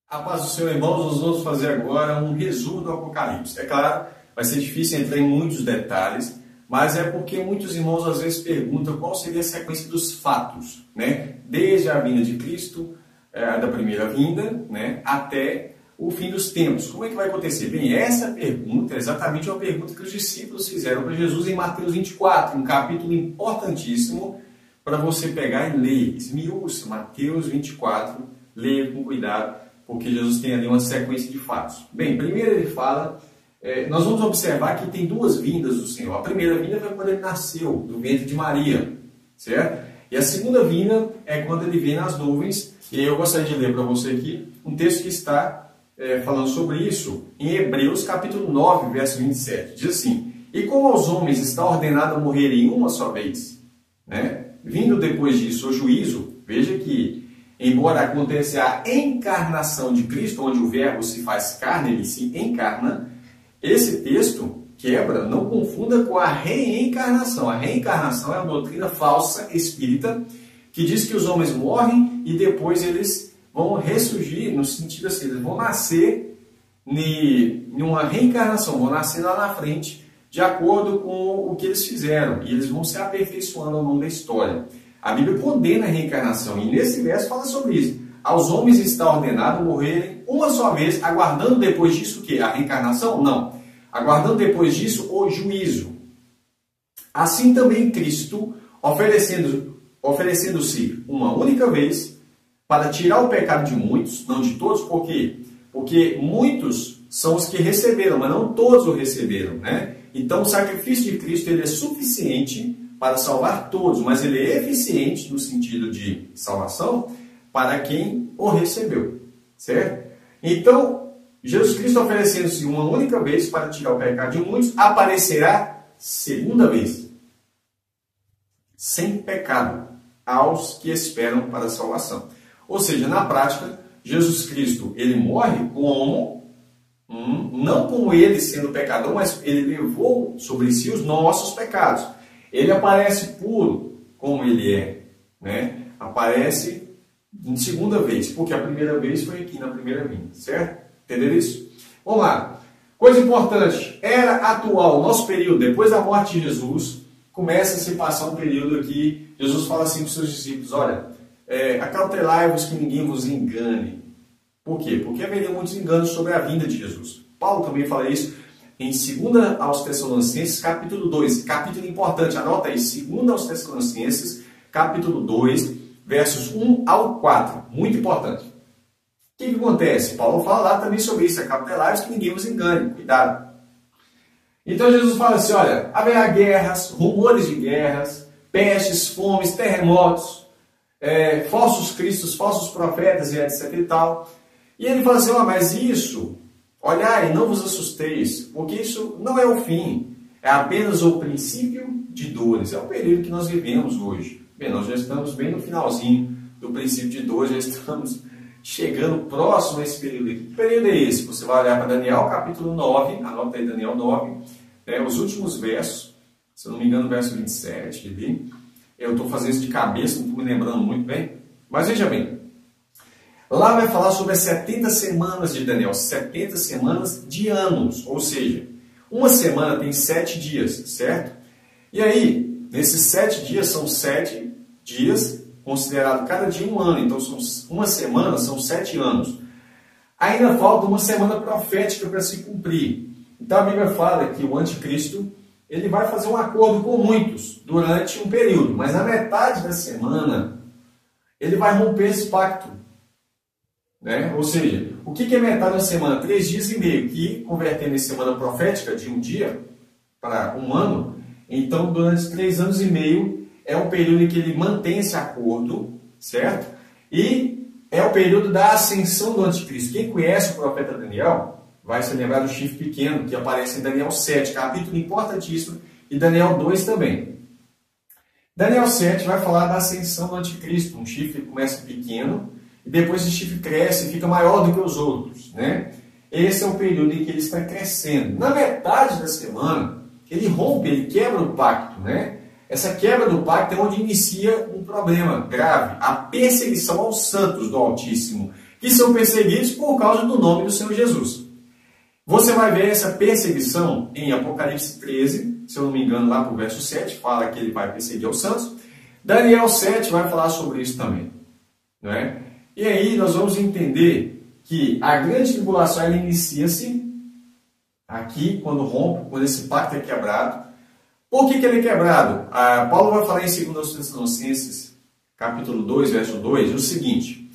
A paz do Senhor, irmãos, nós vamos fazer agora um resumo do Apocalipse. É claro, vai ser difícil entrar em muitos detalhes, mas é porque muitos irmãos às vezes perguntam qual seria a sequência dos fatos, né? Desde a vinda de Cristo, da primeira vinda, né? Até o fim dos tempos. Como é que vai acontecer? Bem, essa pergunta é exatamente uma pergunta que os discípulos fizeram para Jesus em Mateus 24, um capítulo importantíssimo para você pegar e ler. Esmiúça, Mateus 24, leia com cuidado, porque Jesus tem ali uma sequência de fatos. Bem, primeiro ele fala, nós vamos observar que tem duas vindas do Senhor. A primeira vinda foi quando ele nasceu, do ventre de Maria, certo? E a segunda vinda é quando ele vem nas nuvens, e eu gostaria de ler para você aqui um texto que está falando sobre isso, em Hebreus capítulo 9, verso 27. Diz assim: e como aos homens está ordenado morrerem uma só vez, né? Vindo depois disso o juízo, veja que embora aconteça a encarnação de Cristo, onde o verbo se faz carne, ele se encarna, esse texto quebra, não confunda com a reencarnação. A reencarnação é uma doutrina falsa, espírita, que diz que os homens morrem e depois eles vão ressurgir, no sentido assim, eles vão nascer em uma reencarnação, vão nascer lá na frente, de acordo com o que eles fizeram, e eles vão se aperfeiçoando ao longo da história. A Bíblia condena a reencarnação, e nesse verso fala sobre isso. Aos homens está ordenado morrerem uma só vez, aguardando depois disso o quê? A reencarnação? Não. Aguardando depois disso o juízo. Assim também Cristo, oferecendo-se uma única vez, para tirar o pecado de muitos, não de todos, por quê? Porque muitos são os que receberam, mas não todos o receberam, né? Então o sacrifício de Cristo ele é suficiente para salvar todos, mas ele é eficiente no sentido de salvação para quem o recebeu, certo? Então, Jesus Cristo oferecendo-se uma única vez para tirar o pecado de muitos, aparecerá segunda vez, sem pecado, aos que esperam para a salvação. Ou seja, na prática, Jesus Cristo, ele morre como, não como ele sendo pecador, mas ele levou sobre si os nossos pecados. Ele aparece puro como ele é, né? Aparece em segunda vez, porque a primeira vez foi aqui na primeira vinda, certo? Entenderam isso? Vamos lá. Coisa importante, era atual, nosso período, depois da morte de Jesus, começa a se passar um período aqui, Jesus fala assim para os seus discípulos, olha, acautelai-vos que ninguém vos engane. Por quê? Porque haveria muitos enganos sobre a vinda de Jesus. Paulo também fala isso em 2 aos Tessalonicenses, capítulo 2, capítulo importante, anota aí, 2 aos Tessalonicenses, capítulo 2, versos 1 ao 4, muito importante. O que acontece? Paulo fala lá também sobre isso, acautelai-vos que ninguém vos engane, cuidado. Então Jesus fala assim, olha, haverá guerras, rumores de guerras, pestes, fomes, terremotos, falsos cristos, falsos profetas e etc e tal. E ele fala assim, mas isso, olhai, não vos assusteis, porque isso não é o fim, é apenas o princípio de dores. É o período que nós vivemos hoje. Bem, nós já estamos bem no finalzinho do princípio de dores, já estamos chegando próximo a esse período aqui. Que período é esse? Você vai olhar para Daniel, capítulo 9, anota aí Daniel 9, os últimos versos, se eu não me engano, verso 27 ali. Eu estou fazendo isso de cabeça, não estou me lembrando muito bem, mas veja bem. Lá vai falar sobre as 70 semanas de Daniel, 70 semanas de anos, ou seja, uma semana tem 7 dias, certo? E aí, nesses 7 dias, são 7 dias, considerado cada dia um ano, então uma semana são 7 anos. Ainda falta uma semana profética para se cumprir. Então a Bíblia fala que o anticristo, ele vai fazer um acordo com muitos durante um período, mas na metade da semana, ele vai romper esse pacto. Né? Ou seja, o que é metade da semana? 3 dias e meio, que convertendo em semana profética de um dia para um ano, então durante 3 anos e meio é um período em que ele mantém esse acordo, certo? E é o período da ascensão do anticristo. Quem conhece o profeta Daniel vai se lembrar do chifre pequeno que aparece em Daniel 7, capítulo importantíssimo, e Daniel 2 também. Daniel 7 vai falar da ascensão do anticristo, um chifre que começa pequeno, e depois esse chifre cresce e fica maior do que os outros, né? Esse é o período em que ele está crescendo. Na metade da semana, ele rompe, ele quebra o pacto, né? Essa quebra do pacto é onde inicia um problema grave, a perseguição aos santos do Altíssimo. que são perseguidos por causa do nome do Senhor Jesus. Você vai ver essa perseguição em Apocalipse 13, se eu não me engano, lá para o verso 7, fala que ele vai perseguir os santos. Daniel 7 vai falar sobre isso também. Não é? E aí nós vamos entender que a grande tribulação ela inicia-se aqui, quando rompe, quando esse pacto é quebrado. Por que ele é quebrado? Paulo vai falar em 2 Tessalonicenses, capítulo 2, verso 2, o seguinte.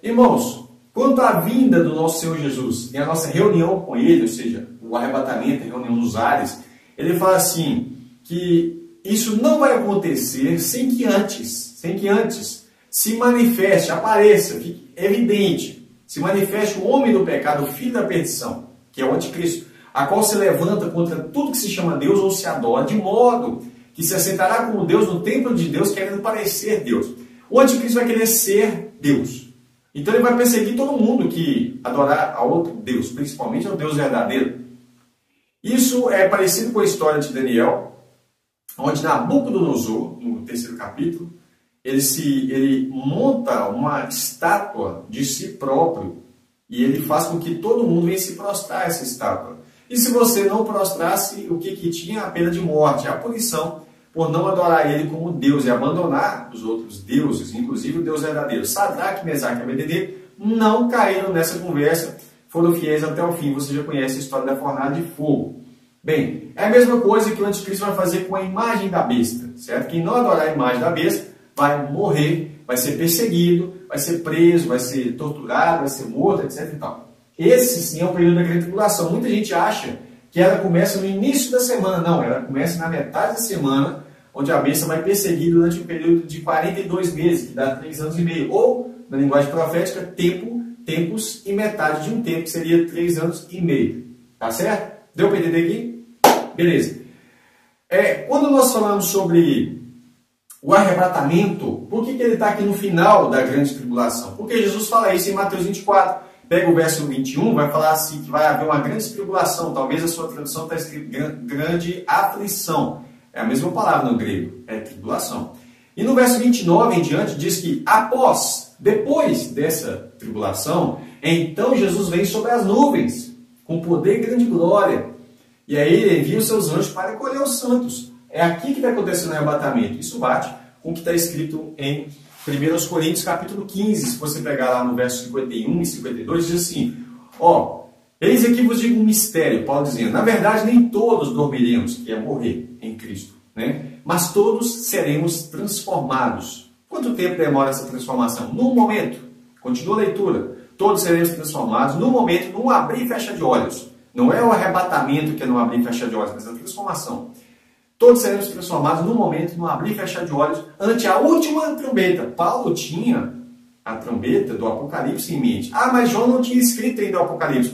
Irmãos, quanto à vinda do nosso Senhor Jesus e a nossa reunião com Ele, ou seja, o arrebatamento, a reunião nos ares, ele fala assim, que isso não vai acontecer sem que antes se manifeste, apareça, fique evidente, se manifeste o homem do pecado, o filho da perdição, que é o anticristo, a qual se levanta contra tudo que se chama Deus ou se adora, de modo que se assentará como Deus no templo de Deus, querendo parecer Deus. O anticristo vai querer ser Deus. Então ele vai perseguir todo mundo que adorar a outro Deus, principalmente ao Deus verdadeiro. Isso é parecido com a história de Daniel, onde Nabucodonosor, no 3º capítulo, ele monta uma estátua de si próprio e ele faz com que todo mundo venha se prostrar a essa estátua. E se você não prostrasse, o que tinha? A pena de morte, a punição por não adorar ele como Deus e abandonar os outros deuses, inclusive o Deus verdadeiro. Sadraque, Mesaque e Abednego não caíram nessa conversa, foram fiéis até o fim. Você já conhece a história da fornalha de fogo. Bem, é a mesma coisa que o anticristo vai fazer com a imagem da besta, certo? Quem não adorar a imagem da besta vai morrer, vai ser perseguido, vai ser preso, vai ser torturado, vai ser morto, etc. e tal. Esse sim é o período da grande tribulação. Muita gente acha que ela começa no início da semana. Não, ela começa na metade da semana, onde a besta vai perseguir durante um período de 42 meses, que dá 3 anos e meio. Ou, na linguagem profética, tempos e metade de um tempo, que seria 3 anos e meio. Tá certo? Deu para entender aqui? Beleza. Quando nós falamos sobre o arrebatamento, por que ele está aqui no final da grande tribulação? Porque Jesus fala isso em Mateus 24. Pega o verso 21, vai falar assim, que vai haver uma grande tribulação. Talvez a sua tradução está escrito grande aflição. É a mesma palavra no grego, é tribulação. E no verso 29 em diante diz que depois dessa tribulação, então Jesus vem sobre as nuvens, com poder e grande glória. E aí ele envia os seus anjos para recolher os santos. É aqui que está acontecendo o arrebatamento. Isso bate com o que está escrito em 1 Coríntios capítulo 15. Se você pegar lá no verso 51 e 52, diz assim, eis aqui vos digo um mistério, Paulo dizendo, na verdade nem todos dormiremos, que é morrer em Cristo, né? Mas todos seremos transformados. Quanto tempo demora essa transformação? Num momento. Continua a leitura. Todos seremos transformados num momento, num abrir e fechar de olhos. Não é o arrebatamento que é no abrir e fechar de olhos, mas a transformação. Todos seremos transformados num momento, num abrir e fechar de olhos, ante a última trombeta. Paulo tinha a trombeta do Apocalipse em mente. Mas João não tinha escrito ainda o Apocalipse.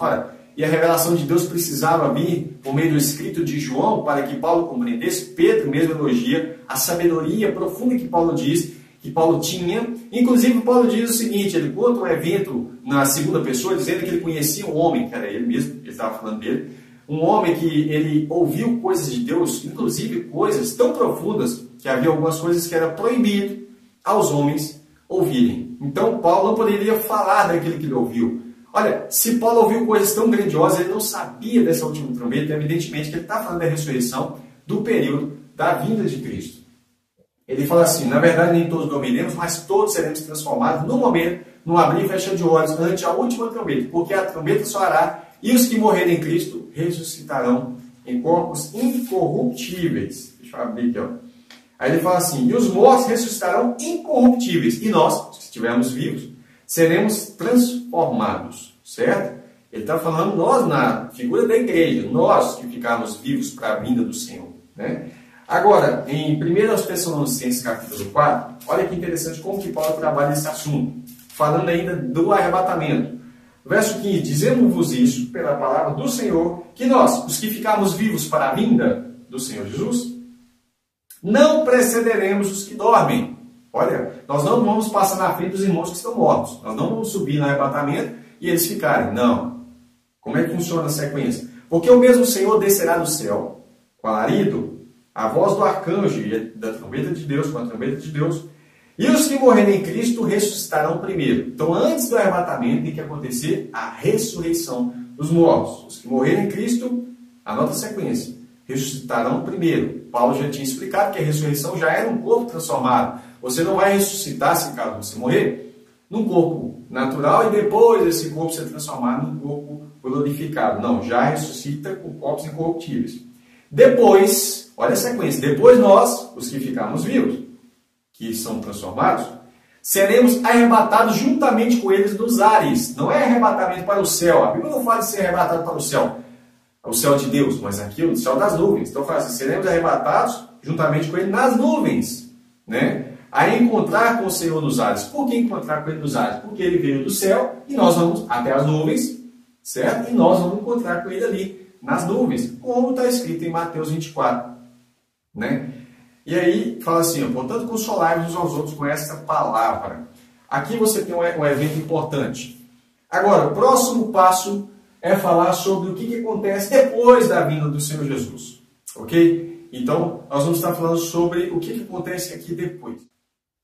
E a revelação de Deus precisava vir por meio do escrito de João para que Paulo compreendesse. Pedro mesmo elogia a sabedoria profunda que Paulo diz, que Paulo tinha. Inclusive, Paulo diz o seguinte, ele conta um evento na segunda pessoa, dizendo que ele conhecia um homem, que era ele mesmo, ele estava falando dele, um homem que ele ouviu coisas de Deus, inclusive coisas tão profundas, que havia algumas coisas que era proibido aos homens ouvirem. Então, Paulo não poderia falar daquilo que ele ouviu. Olha, se Paulo ouviu coisas tão grandiosas, ele não sabia dessa última trombeta, evidentemente que ele está falando da ressurreição, do período da vinda de Cristo. Ele fala assim, na verdade nem todos dormiremos, mas todos seremos transformados no momento, no abrir e fechar de olhos, ante a última trombeta, porque a trombeta soará e os que morrerem em Cristo ressuscitarão em corpos incorruptíveis. Deixa eu abrir aqui, Aí ele fala assim, e os mortos ressuscitarão incorruptíveis, e nós, se estivermos vivos, seremos transformados, certo? Ele está falando nós na figura da igreja, nós que ficarmos vivos para a vinda do Senhor, né? Agora, em 1 Tessalonicenses capítulo 4, olha que interessante como que Paulo trabalha esse assunto, falando ainda do arrebatamento. Verso 15, dizemos-vos isso pela palavra do Senhor, que nós, os que ficarmos vivos para a vinda do Senhor Jesus, não precederemos os que dormem. Olha, nós não vamos passar na frente dos irmãos que estão mortos. Nós não vamos subir no arrebatamento e eles ficarem. Não. Como é que funciona a sequência? Porque o mesmo Senhor descerá do céu com alarido, a voz do arcanjo e da trombeta de Deus, com a trombeta de Deus, E os que morrerem em Cristo ressuscitarão primeiro. Então, antes do arrebatamento, tem que acontecer a ressurreição dos mortos. Os que morrerem em Cristo, anota a sequência, ressuscitarão primeiro. Paulo já tinha explicado que a ressurreição já era um corpo transformado. Você não vai ressuscitar, se caso você morrer, num corpo natural e depois esse corpo ser transformado num corpo glorificado. Não, já ressuscita com corpos incorruptíveis. Depois, olha a sequência, depois nós, os que ficarmos vivos, que são transformados, seremos arrebatados juntamente com eles nos ares. Não é arrebatamento para o céu. A Bíblia não fala de ser arrebatado para o céu de Deus, mas aqui o céu das nuvens. Então fala assim, seremos arrebatados juntamente com ele nas nuvens, né? A encontrar com o Senhor nos ares. Por que encontrar com ele nos ares? Porque ele veio do céu e nós vamos até as nuvens, certo? E nós vamos encontrar com ele ali nas nuvens, como está escrito em Mateus 24, né? E aí, fala assim, portanto, consolai-vos uns aos outros com esta palavra. Aqui você tem um evento importante. Agora, o próximo passo é falar sobre o que acontece depois da vinda do Senhor Jesus. Ok? Então, nós vamos estar falando sobre o que acontece aqui depois.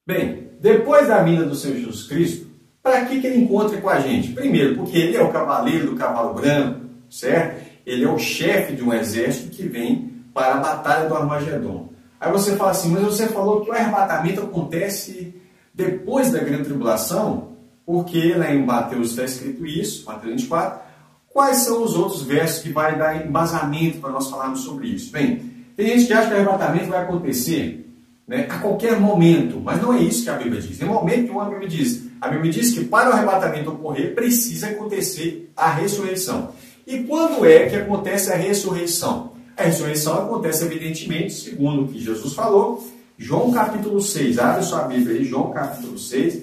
Bem, depois da vinda do Senhor Jesus Cristo, para que ele encontre com a gente? Primeiro, porque ele é o cavaleiro do cavalo branco, certo? Ele é o chefe de um exército que vem para a batalha do Armagedon. Aí você fala assim, mas você falou que o arrebatamento acontece depois da grande tribulação, porque lá em Mateus está escrito isso, Mateus 24. Quais são os outros versos que vai dar embasamento para nós falarmos sobre isso? Bem, tem gente que acha que o arrebatamento vai acontecer, né, a qualquer momento, mas não é isso que a Bíblia diz. Tem momento que a Bíblia diz. A Bíblia diz que para o arrebatamento ocorrer, precisa acontecer a ressurreição. E quando é que acontece a ressurreição? A ressurreição acontece, evidentemente, segundo o que Jesus falou, João capítulo 6, abre sua Bíblia aí, João capítulo 6,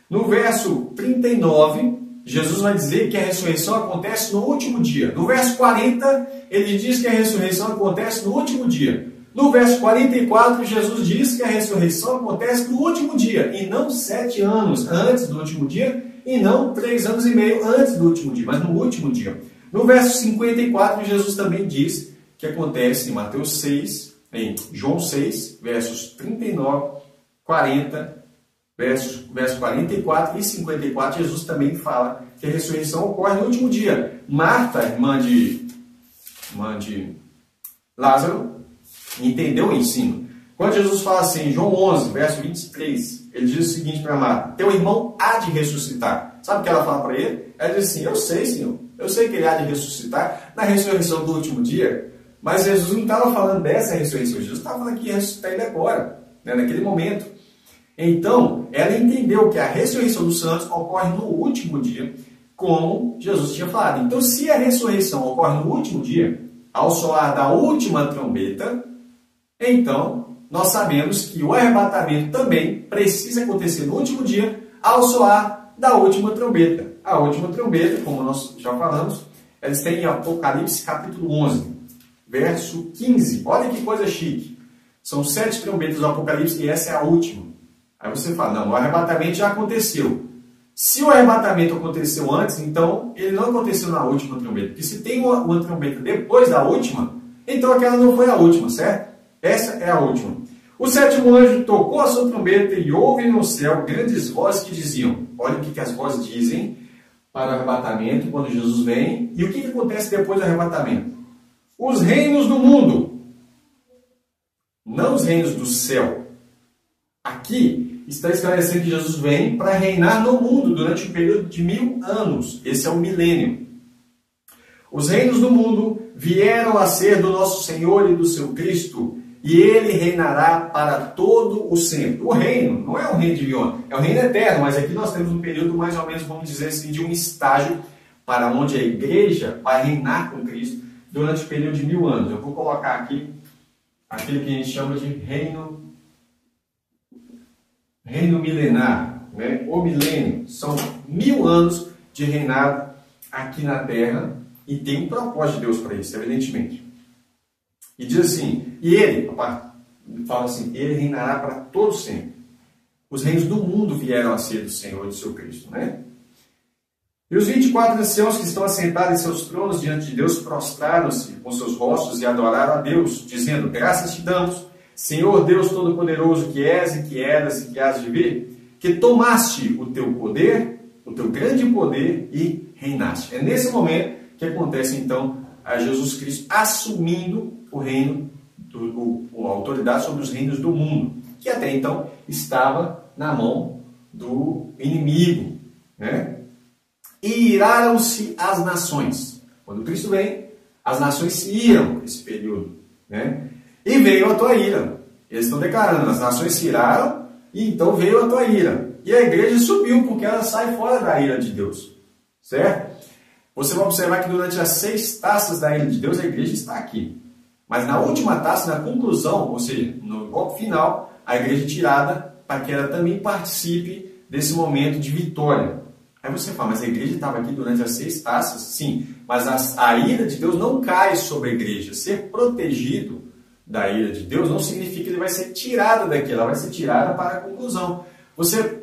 no verso 39, Jesus vai dizer que a ressurreição acontece no último dia. No verso 40, ele diz que a ressurreição acontece no último dia. No verso 44, Jesus diz que a ressurreição acontece no último dia, e não 7 anos antes do último dia, e não 3 anos e meio antes do último dia, mas no último dia. No verso 54, Jesus também diz que acontece em Mateus 6, em João 6, versos 39, 40, verso 44 e 54, Jesus também fala que a ressurreição ocorre no último dia. Marta, irmã de Lázaro, entendeu o ensino. Quando Jesus fala assim, em João 11, verso 23, ele diz o seguinte para Marta, teu irmão há de ressuscitar. Sabe o que ela fala para ele? Ela diz assim, eu sei, Senhor, eu sei que ele há de ressuscitar na ressurreição do último dia. Mas Jesus não estava falando dessa ressurreição, Jesus estava falando que ia ressuscitar ele agora, né, naquele momento. Então, ela entendeu que a ressurreição dos santos ocorre no último dia, como Jesus tinha falado. Então, se a ressurreição ocorre no último dia, ao soar da última trombeta, então nós sabemos que o arrebatamento também precisa acontecer no último dia, ao soar da última trombeta. A última trombeta, como nós já falamos, ela está em Apocalipse capítulo 11. Verso 15, olha que coisa chique. São 7 trombetas do Apocalipse e essa é a última. Aí você fala, não, o arrebatamento já aconteceu. Se o arrebatamento aconteceu antes, então ele não aconteceu na última trombeta. Porque se tem uma trombeta depois da última, então aquela não foi a última, certo? Essa é a última. O 7º anjo tocou a sua trombeta e houve no céu grandes vozes que diziam, olha o que as vozes dizem para o arrebatamento, quando Jesus vem. E o que acontece depois do arrebatamento? Os reinos do mundo, não os reinos do céu. Aqui está esclarecendo que Jesus vem para reinar no mundo durante um período de 1000 anos. Esse é o milênio. Os reinos do mundo vieram a ser do nosso Senhor e do seu Cristo, e ele reinará para todo o sempre. O reino não é um reino de Viona, é um reino eterno, mas aqui nós temos um período mais ou menos, vamos dizer assim, de um estágio para onde a igreja vai reinar com Cristo durante o período de 1000 anos. Eu vou colocar aqui aquilo que a gente chama de reino milenar, né? O milênio. São 1000 anos de reinado aqui na Terra e tem um propósito de Deus para isso, evidentemente. E diz assim, e ele, fala assim, ele reinará para todo sempre. Os reinos do mundo vieram a ser do Senhor e do seu Cristo, né? E os 24 anciãos que estão assentados em seus tronos diante de Deus prostraram-se com seus rostos e adoraram a Deus, dizendo, graças te damos, Senhor Deus Todo-Poderoso que és e que eras e que has de vir, que tomaste o teu poder, o teu grande poder e reinaste. É nesse momento que acontece então a Jesus Cristo assumindo o reino, a autoridade sobre os reinos do mundo, que até então estava na mão do inimigo, né? E iraram-se as nações. Quando Cristo vem, as nações se iram nesse período, né? E veio a tua ira. Eles estão declarando, as nações se iraram e então veio a tua ira. E a igreja subiu, porque ela sai fora da ira de Deus, certo? Você vai observar que durante as 6 taças da ira de Deus, a igreja está aqui. Mas na última taça, na conclusão, ou seja, no golpe final, a igreja é tirada para que ela também participe desse momento de vitória. Aí você fala, mas a igreja estava aqui durante as 6 taças? Sim, mas a ira de Deus não cai sobre a igreja. Ser protegido da ira de Deus não significa que ele vai ser tirado daqui, ela vai ser tirada para a conclusão.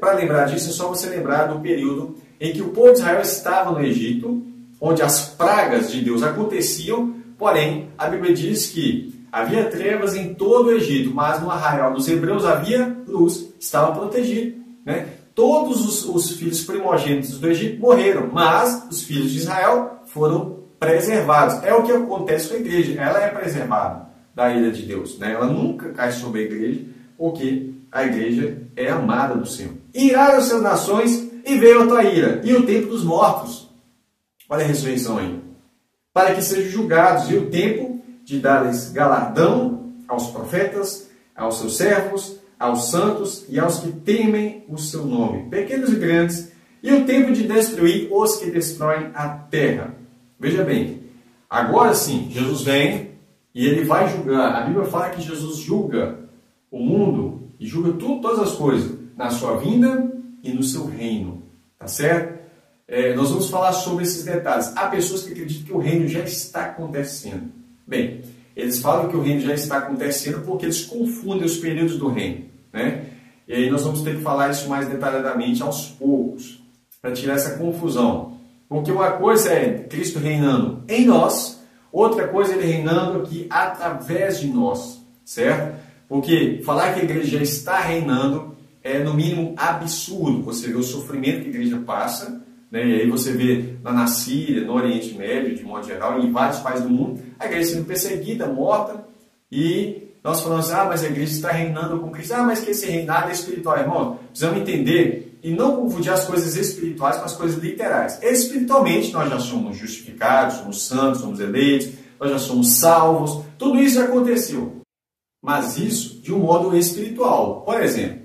Para lembrar disso, é só você lembrar do período em que o povo de Israel estava no Egito, onde as pragas de Deus aconteciam, porém, a Bíblia diz que havia trevas em todo o Egito, mas no arraial dos hebreus havia luz, estava protegido, né? Todos os filhos primogênitos do Egito morreram, mas os filhos de Israel foram preservados. É o que acontece com a igreja, ela é preservada da ira de Deus, né? Ela nunca cai sobre a igreja, porque a igreja é amada do Senhor. Iraram-se as nações e veio a tua ira, e o tempo dos mortos. Olha a ressurreição aí. Para que sejam julgados, e o tempo de dar-lhes galardão aos profetas, aos seus servos, aos santos e aos que temem o seu nome, pequenos e grandes, e o tempo de destruir os que destroem a terra. Veja bem, agora sim, Jesus vem e ele vai julgar. A Bíblia fala que Jesus julga o mundo e julga todas as coisas, na sua vinda e no seu reino. Tá certo? Nós vamos falar sobre esses detalhes. Há pessoas que acreditam que o reino já está acontecendo. Bem, eles falam que o reino já está acontecendo porque eles confundem os períodos do reino, né? E aí nós vamos ter que falar isso mais detalhadamente aos poucos, para tirar essa confusão. Porque uma coisa é Cristo reinando em nós, outra coisa é Ele reinando aqui através de nós, certo? Porque falar que a igreja já está reinando é, no mínimo, absurdo. Você vê o sofrimento que a igreja passa, né? E aí você vê lá na Síria, no Oriente Médio, de modo geral, em vários países do mundo, a igreja sendo perseguida, morta, e nós falamos assim, mas a igreja está reinando com Cristo. Mas que esse reinado é espiritual, irmão. Precisamos entender e não confundir as coisas espirituais com as coisas literais. Espiritualmente, nós já somos justificados, somos santos, somos eleitos, nós já somos salvos, tudo isso já aconteceu. Mas isso de um modo espiritual. Por exemplo,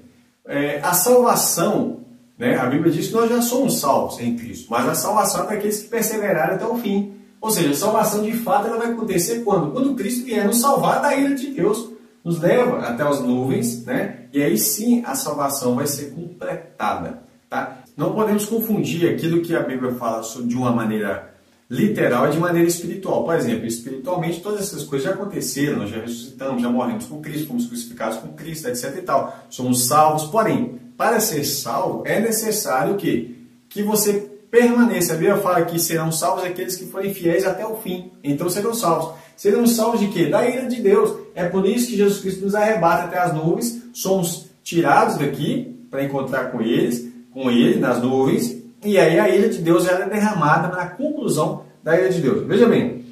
a salvação, né? A Bíblia diz que nós já somos salvos em Cristo, mas a salvação é para aqueles que perseveraram até o fim. Ou seja, a salvação de fato ela vai acontecer quando? Quando Cristo vier nos salvar da ira de Deus, nos leva até as nuvens, né? E aí sim a salvação vai ser completada. Tá? Não podemos confundir aquilo que a Bíblia fala de uma maneira literal e de maneira espiritual. Por exemplo, espiritualmente todas essas coisas já aconteceram, nós já ressuscitamos, já morremos com Cristo, fomos crucificados com Cristo, etc. e tal. Somos salvos, porém, para ser salvo é necessário que você permaneça. A Bíblia fala que serão salvos aqueles que forem fiéis até o fim. Então serão salvos. Serão salvos de quê? Da ira de Deus. É por isso que Jesus Cristo nos arrebata até as nuvens. Somos tirados daqui para encontrar com Ele nas nuvens. E aí a ira de Deus ela é derramada na conclusão da ira de Deus. Veja bem,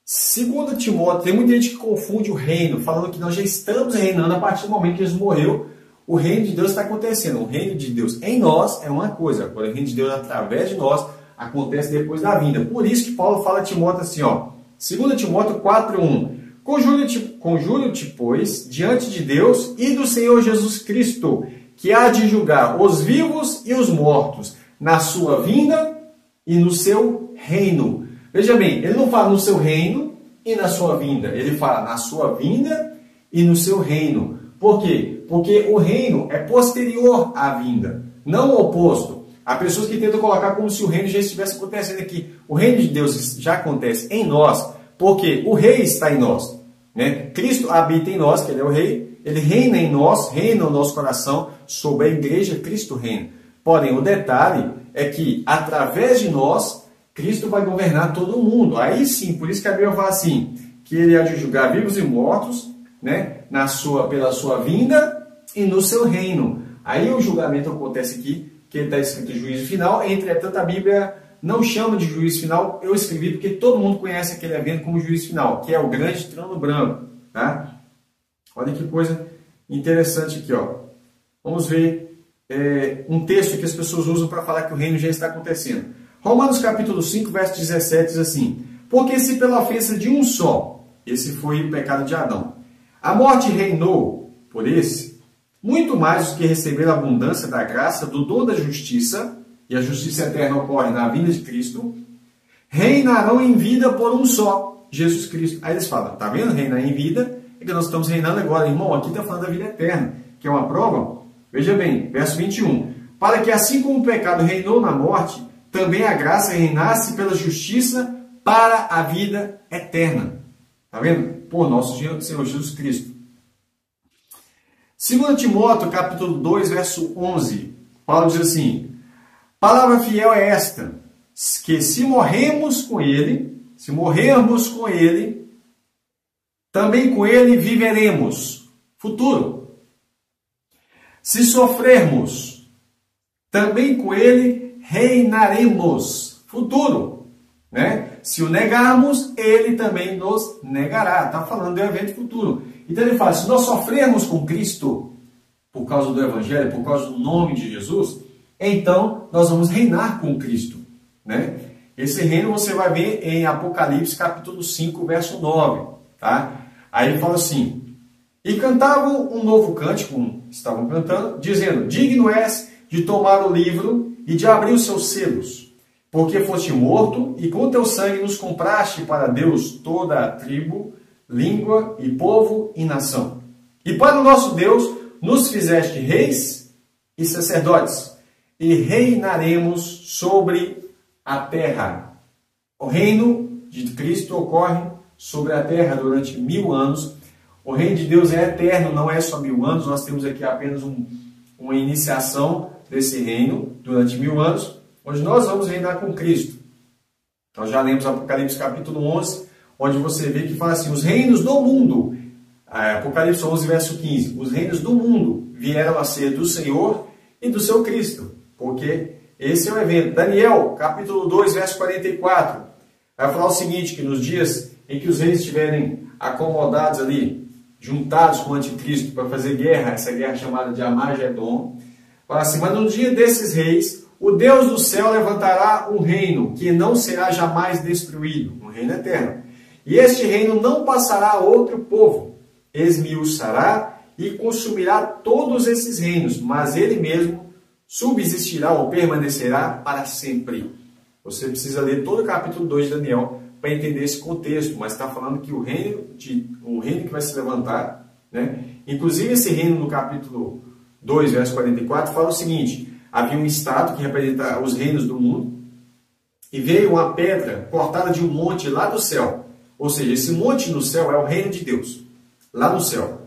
segundo Timóteo, tem muita gente que confunde o reino, falando que nós já estamos reinando a partir do momento que Jesus morreu. O reino de Deus está acontecendo. O reino de Deus em nós é uma coisa. Agora, o reino de Deus através de nós acontece depois da vinda. Por isso que Paulo fala a Timóteo assim, 2 Timóteo 4:1. Conjuro-te, pois, diante de Deus e do Senhor Jesus Cristo, que há de julgar os vivos e os mortos, na sua vinda e no seu reino. Veja bem, ele não fala no seu reino e na sua vinda. Ele fala na sua vinda e no seu reino. Por quê? Porque o reino é posterior à vinda, não o oposto. Há pessoas que tentam colocar como se o reino já estivesse acontecendo aqui. O reino de Deus já acontece em nós, porque o rei está em nós, né? Cristo habita em nós, que ele é o rei, ele reina em nós, reina no nosso coração, sobre a igreja Cristo reina. Porém, o detalhe é que, através de nós, Cristo vai governar todo o mundo. Aí sim, por isso que a Bíblia fala assim, que ele há de julgar vivos e mortos né, pela sua vinda e no seu reino. Aí o julgamento acontece aqui, que está escrito juízo final. Entretanto, a Bíblia não chama de juízo final. Eu escrevi porque todo mundo conhece aquele evento como juízo final, que é o grande trono branco. Tá? Olha que coisa interessante aqui. Ó. Vamos ver um texto que as pessoas usam para falar que o reino já está acontecendo. Romanos capítulo 5, verso 17 diz assim: porque se pela ofensa de um só, esse foi o pecado de Adão, a morte reinou por esse, muito mais os que receberam a abundância da graça, do dom da justiça, e a justiça eterna ocorre na vinda de Cristo, reinarão em vida por um só, Jesus Cristo. Aí eles falam, tá vendo? Reinar em vida, é que nós estamos reinando agora. Irmão, aqui está falando da vida eterna, que é uma prova. Veja bem, verso 21. Para que assim como o pecado reinou na morte, também a graça reinasse pela justiça para a vida eterna. Está vendo? Por nosso Senhor Jesus Cristo. 2 Timóteo, capítulo 2, verso 11. Paulo diz assim: palavra fiel é esta, que se morrermos com ele, também com ele viveremos. Futuro. Se sofrermos, também com ele reinaremos. Futuro. Né? Se o negarmos, ele também nos negará. Está falando do evento futuro. Então ele fala, se nós sofrermos com Cristo, por causa do Evangelho, por causa do nome de Jesus, então nós vamos reinar com Cristo. Né? Esse reino você vai ver em Apocalipse capítulo 5, verso 9. Tá? Aí ele fala assim, e cantavam um novo cântico, estavam cantando, dizendo, digno és de tomar o livro e de abrir os seus selos, porque foste morto, e com teu sangue nos compraste para Deus toda a tribo, língua e povo e nação. E para o nosso Deus nos fizeste reis e sacerdotes, e reinaremos sobre a terra. O reino de Cristo ocorre sobre a terra durante 1000 anos. O reino de Deus é eterno, não é só 1000 anos. Nós temos aqui apenas uma iniciação desse reino durante 1000 anos, onde nós vamos reinar com Cristo. Nós já lemos Apocalipse capítulo 11, onde você vê que fala assim, os reinos do mundo, Apocalipse 11, verso 15, os reinos do mundo vieram a ser do Senhor e do seu Cristo, porque esse é o evento. Daniel, capítulo 2, verso 44, vai falar o seguinte, que nos dias em que os reis estiverem acomodados ali, juntados com o anticristo para fazer guerra, essa guerra chamada de Armagedon, fala assim, mas no dia desses reis, o Deus do céu levantará um reino que não será jamais destruído, um reino eterno. E este reino não passará a outro povo, esmiuçará e consumirá todos esses reinos, mas ele mesmo subsistirá ou permanecerá para sempre. Você precisa ler todo o capítulo 2 de Daniel para entender esse contexto, mas está falando que o reino que vai se levantar, né? Inclusive esse reino no capítulo 2, verso 44, fala o seguinte, havia um estátua que representa os reinos do mundo, e veio uma pedra cortada de um monte lá do céu, ou seja, esse monte no céu é o reino de Deus, lá no céu.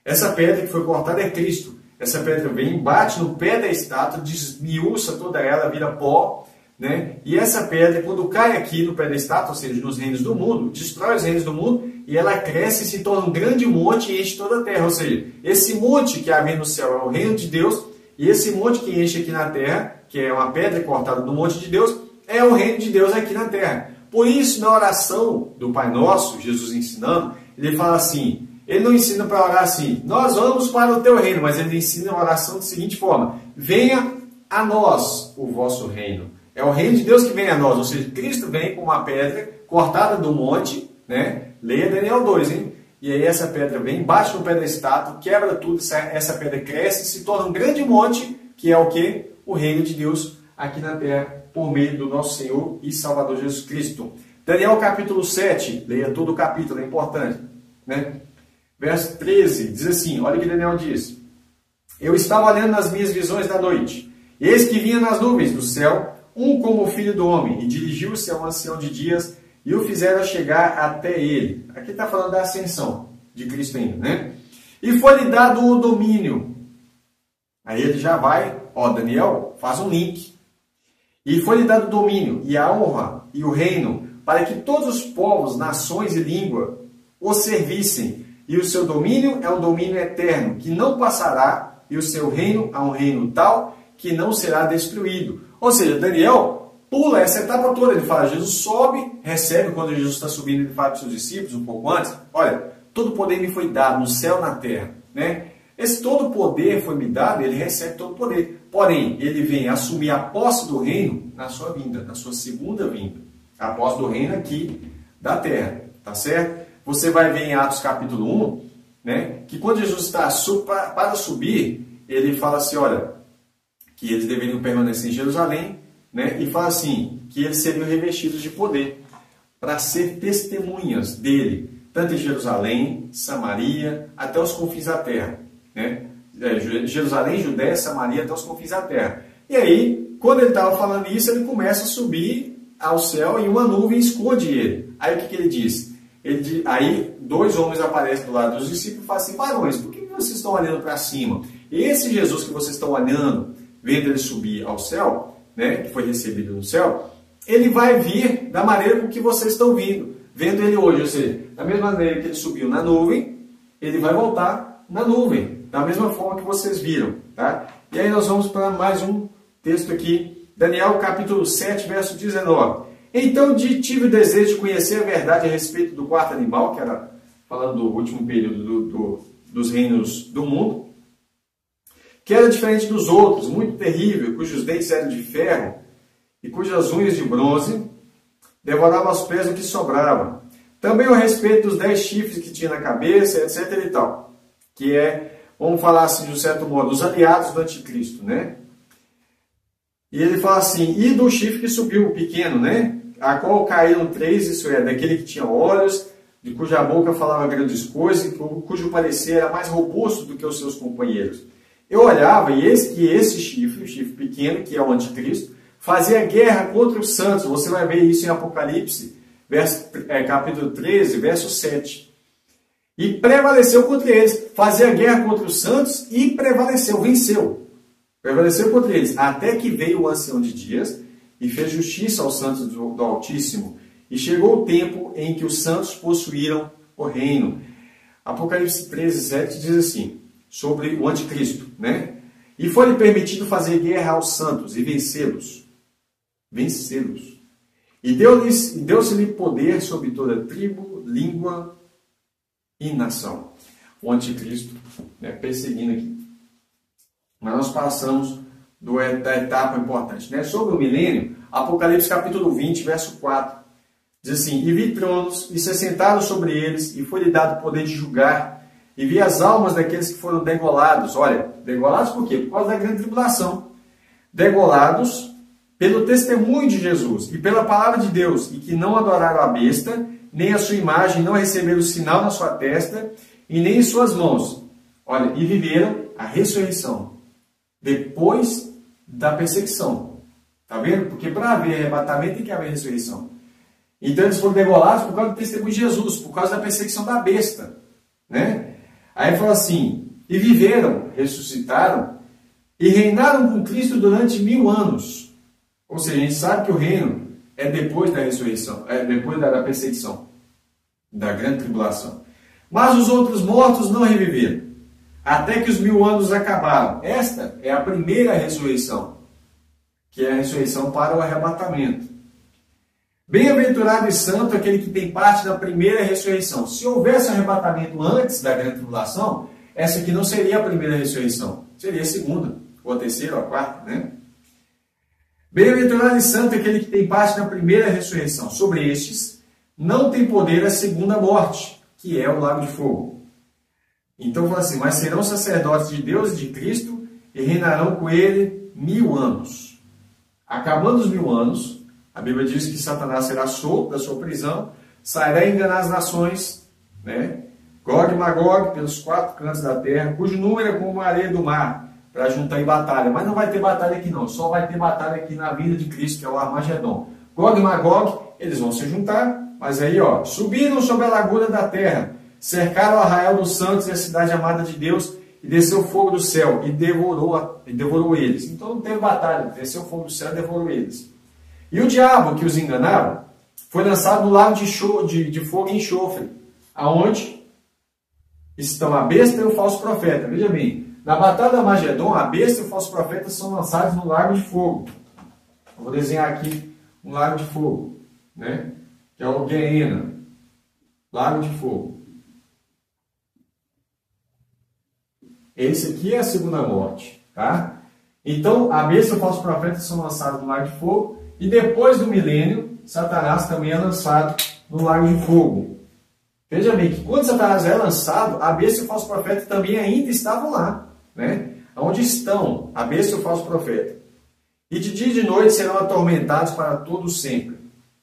Essa pedra que foi cortada é Cristo. Essa pedra vem, bate no pé da estátua, desmiuça toda ela, vira pó, né? E essa pedra, quando cai aqui no pé da estátua, ou seja, nos reinos do mundo, destrói os reinos do mundo, e ela cresce e se torna um grande monte e enche toda a terra. Ou seja, esse monte que havia no céu é o reino de Deus, e esse monte que enche aqui na terra, que é uma pedra cortada do monte de Deus, é o reino de Deus aqui na terra. Por isso, na oração do Pai Nosso, Jesus ensinando, ele fala assim, ele não ensina para orar assim, nós vamos para o teu reino, mas ele ensina a oração da seguinte forma, venha a nós o vosso reino. É o reino de Deus que vem a nós, ou seja, Cristo vem com uma pedra cortada do monte, né? Leia Daniel 2, hein? E aí essa pedra vem, bate no pé da estátua, quebra tudo, essa pedra cresce, se torna um grande monte, que é o quê? O reino de Deus aqui na terra, por meio do nosso Senhor e Salvador Jesus Cristo. Daniel capítulo 7, leia todo o capítulo, é importante, né? Verso 13, diz assim, olha o que Daniel diz. Eu estava olhando nas minhas visões da noite, eis que vinha nas nuvens do céu, um como o filho do homem, e dirigiu-se ao ancião de dias, e o fizeram chegar até ele. Aqui está falando da ascensão de Cristo ainda, né? E foi-lhe dado o domínio. Aí ele já vai, ó, Daniel, faz um link. E foi-lhe dado o domínio, e a honra, e o reino, para que todos os povos, nações e língua o servissem. e o seu domínio é um domínio eterno, que não passará, e o seu reino é um reino tal que não será destruído. Ou seja, Daniel pula essa etapa toda. Ele fala, Jesus sobe, recebe, quando Jesus está subindo, ele fala para os seus discípulos, um pouco antes, olha, todo poder me foi dado no céu e na terra. Né? Esse todo poder foi me dado, ele recebe todo poder. Porém, ele vem assumir a posse do reino na sua vinda, na sua segunda vinda. A posse do reino aqui da terra, tá certo? Você vai ver em Atos capítulo 1, né, que quando Jesus está para subir, ele fala assim, olha, que eles deveriam permanecer em Jerusalém, né, e fala assim, que eles seriam revestidos de poder para ser testemunhas dele, tanto em Jerusalém, Samaria, até os confins da terra. Né? Jerusalém, Judéia, Samaria, até os confins da terra. E aí, quando ele estava falando isso, ele começa a subir ao céu e uma nuvem esconde ele. Aí o que ele diz? Aí 2 homens aparecem do lado dos discípulos e falam assim, varões, por que vocês estão olhando para cima? Esse Jesus que vocês estão olhando, vendo ele subir ao céu, né, que foi recebido no céu, ele vai vir da maneira com que vocês estão vendo ele hoje. Ou seja, da mesma maneira que ele subiu na nuvem, ele vai voltar na nuvem, da mesma forma que vocês viram. Tá? E aí nós vamos para mais um texto aqui, Daniel capítulo 7, verso 19. Então tive o desejo de conhecer a verdade a respeito do quarto animal, que era falando do último período dos reinos do mundo, que era diferente dos outros, muito terrível, cujos dentes eram de ferro e cujas unhas de bronze devoravam aos pés o que sobrava. Também a respeito dos 10 chifres que tinha na cabeça, etc. e tal, que é, vamos falar assim de um certo modo, os aliados do anticristo, né? E ele fala assim, e do chifre que subiu, o pequeno, né? A qual caíram 3, isso é, daquele que tinha olhos, de cuja boca falava grandes coisas, cujo parecer era mais robusto do que os seus companheiros. Eu olhava e eis que esse chifre, o chifre pequeno, que é o anticristo, fazia guerra contra os santos. Você vai ver isso em Apocalipse, capítulo 13, verso 7. E prevaleceu contra eles, fazia guerra contra os santos e prevaleceu, venceu. Prevaleceu contra eles, até que veio o ancião de dias e fez justiça aos santos do Altíssimo. E chegou o tempo em que os santos possuíram o reino. Apocalipse 13, 7 diz assim, sobre o anticristo, né? E foi-lhe permitido fazer guerra aos santos e vencê-los. Vencê-los. E deu-se-lhe poder sobre toda tribo, língua e nação. O anticristo, né, perseguindo aqui. Mas nós passamos da etapa importante, né? Sobre o milênio, Apocalipse capítulo 20, verso 4. Diz assim, e vi tronos, e se assentaram sobre eles, e foi-lhe dado o poder de julgar, e vi as almas daqueles que foram degolados. Olha, degolados por quê? Por causa da grande tribulação. Degolados pelo testemunho de Jesus e pela palavra de Deus, e que não adoraram a besta, nem a sua imagem, não receberam o sinal na sua testa, e nem em suas mãos. Olha, e viveram a ressurreição, depois da perseguição. Está vendo? Porque para haver arrebatamento tem que haver ressurreição. Então eles foram degolados por causa do testemunho de Jesus, por causa da perseguição da besta. Né? Aí fala assim, e viveram, ressuscitaram, e reinaram com Cristo durante 1000 anos. Ou seja, a gente sabe que o reino é depois da ressurreição, é depois da perseguição, da grande tribulação. Mas os outros mortos não reviveram, até que os 1000 anos acabaram. Esta é a primeira ressurreição, que é a ressurreição para o arrebatamento. Bem-aventurado e santo aquele que tem parte da primeira ressurreição. Se houvesse arrebatamento antes da grande tribulação, essa aqui não seria a primeira ressurreição, seria a segunda, ou a terceira, ou a quarta, né? Bem-aventurado e santo aquele que tem parte da primeira ressurreição. Sobre estes não tem poder a segunda morte, que é o lago de fogo. Então fala assim, mas serão sacerdotes de Deus e de Cristo e reinarão com ele 1000 anos. Acabando os 1000 anos, a Bíblia diz que Satanás será solto da sua prisão, sairá enganar as nações, né? Gog e Magog, pelos 4 cantos da terra, cujo número é como a areia do mar, para juntar em batalha. Mas não vai ter batalha aqui não, só vai ter batalha aqui na vinda de Cristo, que é o Armagedon. Gog e Magog, eles vão se juntar, mas aí, ó, subiram sobre a largura da terra, cercaram o arraial dos santos e a cidade amada de Deus, e desceu fogo do céu, e devorou eles. Então não teve batalha, desceu fogo do céu e devorou eles. E o diabo que os enganava foi lançado no lago de fogo e enxofre, aonde estão a besta e o falso profeta. Veja bem, na batalha da Magedon, a besta e o falso profeta são lançados no lago de fogo. Eu vou desenhar aqui um lago de fogo, né? Que é o Gehenna, lago de fogo. Esse aqui é a segunda morte, tá? Então, a besta e o falso profeta são lançados no lago de fogo, e depois do milênio, Satanás também é lançado no lago de fogo. Veja bem que quando Satanás é lançado, a besta e o falso profeta também ainda estavam lá, né? Onde estão a besta e o falso profeta? E de dia e de noite serão atormentados para todo sempre.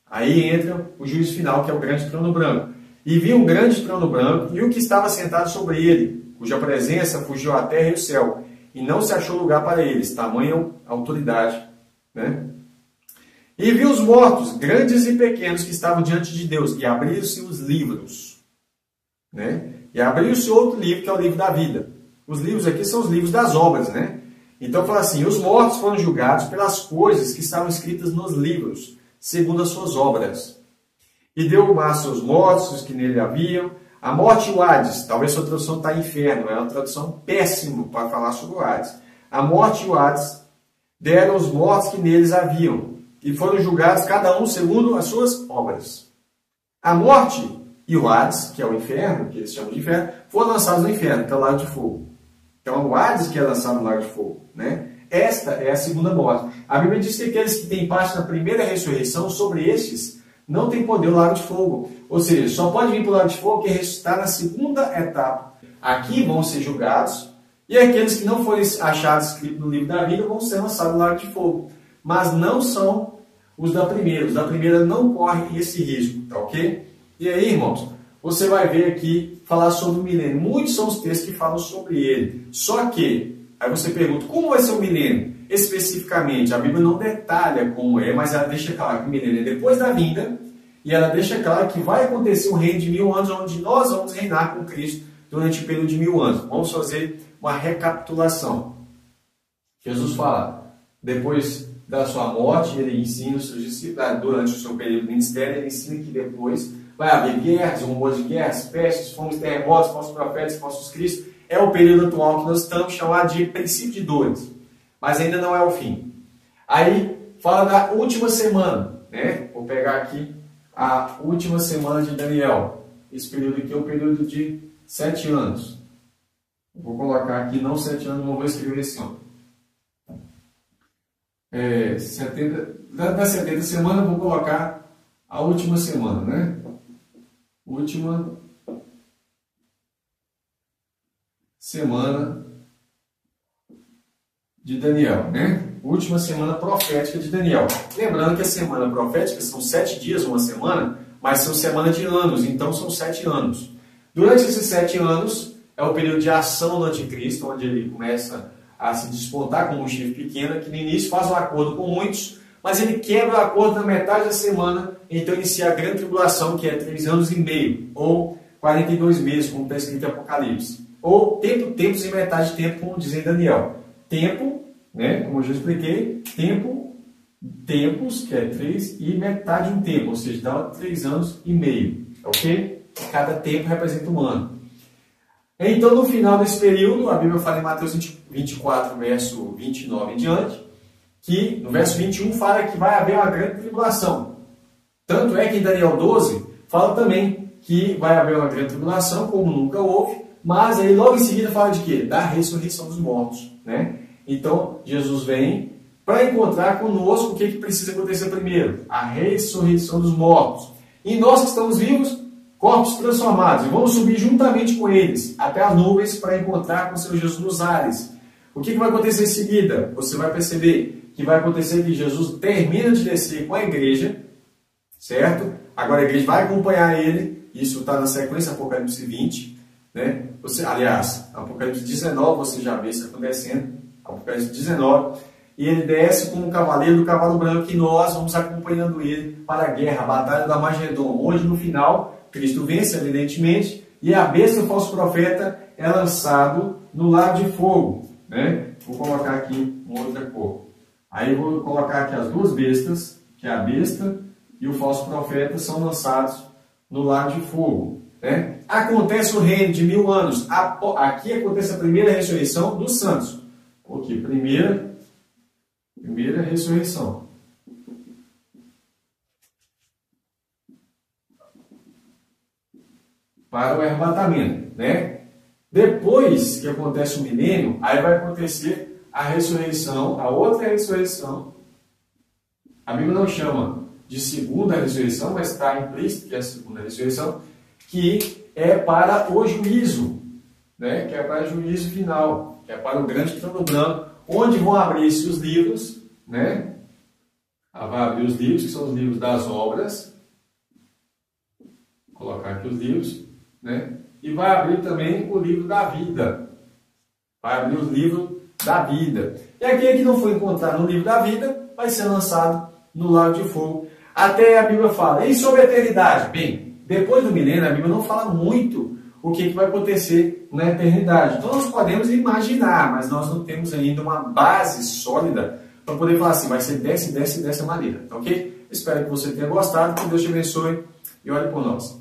Aí entra o juízo final, que é o grande trono branco. E vi um grande trono branco e o que estava sentado sobre ele, cuja presença fugiu a terra e o céu, e não se achou lugar para eles, tamanha autoridade, né? E vi os mortos, grandes e pequenos, que estavam diante de Deus, e abriram-se os livros, né? E abriu-se outro livro, que é o livro da vida. Os livros aqui são os livros das obras, né? Então fala assim, os mortos foram julgados pelas coisas que estavam escritas nos livros, segundo as suas obras. E deu o mar aos seus mortos, os que nele haviam. A morte e o Hades, talvez sua tradução está inferno, é uma tradução péssima para falar sobre o Hades. A morte e o Hades deram os mortos que neles haviam, e foram julgados cada um segundo as suas obras. A morte e o Hades, que é o inferno, que eles chamam de inferno, foram lançados no inferno, que é o lago de fogo. Então, o Hades que é lançado no lago de fogo, né? Esta é a segunda morte. A Bíblia diz que aqueles que têm parte na primeira ressurreição, sobre estes, não tem poder o lago de fogo. Ou seja, só pode vir para o lago de fogo quem ressuscitar na segunda etapa. Aqui vão ser julgados, e aqueles que não forem achados escritos no livro da vida vão ser lançados no lago de fogo. Mas não são os da primeira. Os da primeira não correm esse risco, tá ok? E aí, irmãos, você vai ver aqui falar sobre o milênio. Muitos são os textos que falam sobre ele. Só que, aí você pergunta, como vai ser o milênio? Especificamente, a Bíblia não detalha como é, mas ela deixa claro que o milênio é depois da vinda, e ela deixa claro que vai acontecer um reino de 1000 anos, onde nós vamos reinar com Cristo durante o período de 1000 anos. Vamos fazer uma recapitulação. Jesus fala, depois da sua morte, ele ensina os seus discípulos, durante o seu período de ministério, ele ensina que depois vai haver guerras, rumores de guerras, pestes, fomes, terremotos, falsos profetas, falsos cristos. É o período atual que nós estamos chamando de princípio de dores. Mas ainda não é o fim. Aí fala da última semana, né? Vou pegar aqui a última semana de Daniel. Esse período aqui é o período de 7 anos. Vou colocar aqui, não 7 anos, não vou escrever assim, ó. 70 semanas, vou colocar a última semana, né? Última semana de Daniel, né? Última semana profética de Daniel. Lembrando que a semana profética são 7 dias, uma semana, mas são semana de anos, então são 7 anos. Durante esses 7 anos, é o período de ação do anticristo, onde ele começa a se despontar como um chifre pequeno, que no início faz um acordo com muitos, mas ele quebra o acordo na metade da semana, então inicia a grande tribulação, que é 3 anos e meio, ou 42 meses, como está escrito em Apocalipse. Ou tempos e metade de tempo, como diz em Daniel. Tempo, né, como eu já expliquei, tempos, que é 3, e metade de um tempo, ou seja, dá 3 anos e meio, ok? Cada tempo representa um ano. Então, no final desse período, a Bíblia fala em Mateus 24, verso 29 em diante, que no verso 21 fala que vai haver uma grande tribulação. Tanto é que em Daniel 12 fala também que vai haver uma grande tribulação, como nunca houve, mas aí logo em seguida fala de quê? Da ressurreição dos mortos, né? Então, Jesus vem para encontrar conosco o que precisa acontecer primeiro? A ressurreição dos mortos. E nós que estamos vivos, corpos transformados, e vamos subir juntamente com eles até as nuvens para encontrar com o Senhor Jesus nos ares. O que vai acontecer em seguida? Você vai perceber que vai acontecer que Jesus termina de descer com a igreja, certo? Agora a igreja vai acompanhar ele, isso está na sequência Apocalipse 20, né? Aliás, Apocalipse 19 você já vê isso acontecendo, Apocalipse 19, e ele desce como um cavaleiro do cavalo branco, e nós vamos acompanhando ele para a guerra, a batalha da Magedon, onde no final Cristo vence, evidentemente, e a besta, o falso profeta, é lançado no lago de fogo, né? Vou colocar aqui uma outra cor. Aí vou colocar aqui as duas bestas, que é a besta e o falso profeta, são lançados no lago de fogo. né? Acontece o reino de 1000 anos. Aqui acontece a primeira ressurreição dos santos. Aqui, primeira ressurreição. Para o arrebatamento, né? Depois que acontece o milênio, aí vai acontecer a ressurreição, a outra ressurreição. A Bíblia não chama de segunda ressurreição, mas está implícito que é a segunda ressurreição, que é para o juízo, né? Que é para o juízo final, que é para o grande trono branco, onde vão abrir-se os livros, né? Vai abrir os livros, que são os livros das obras. Vou colocar aqui os livros, né? E vai abrir também o livro da vida. Vai abrir o livro da vida. E aquele que não foi encontrado no livro da vida vai ser lançado no lago de fogo. Até a Bíblia fala. E sobre a eternidade? Bem, depois do milênio, a Bíblia não fala muito o que vai acontecer na eternidade. Então nós podemos imaginar, mas nós não temos ainda uma base sólida para poder falar assim, vai ser dessa maneira. Tá ok? Espero que você tenha gostado. Que Deus te abençoe e olhe por nós.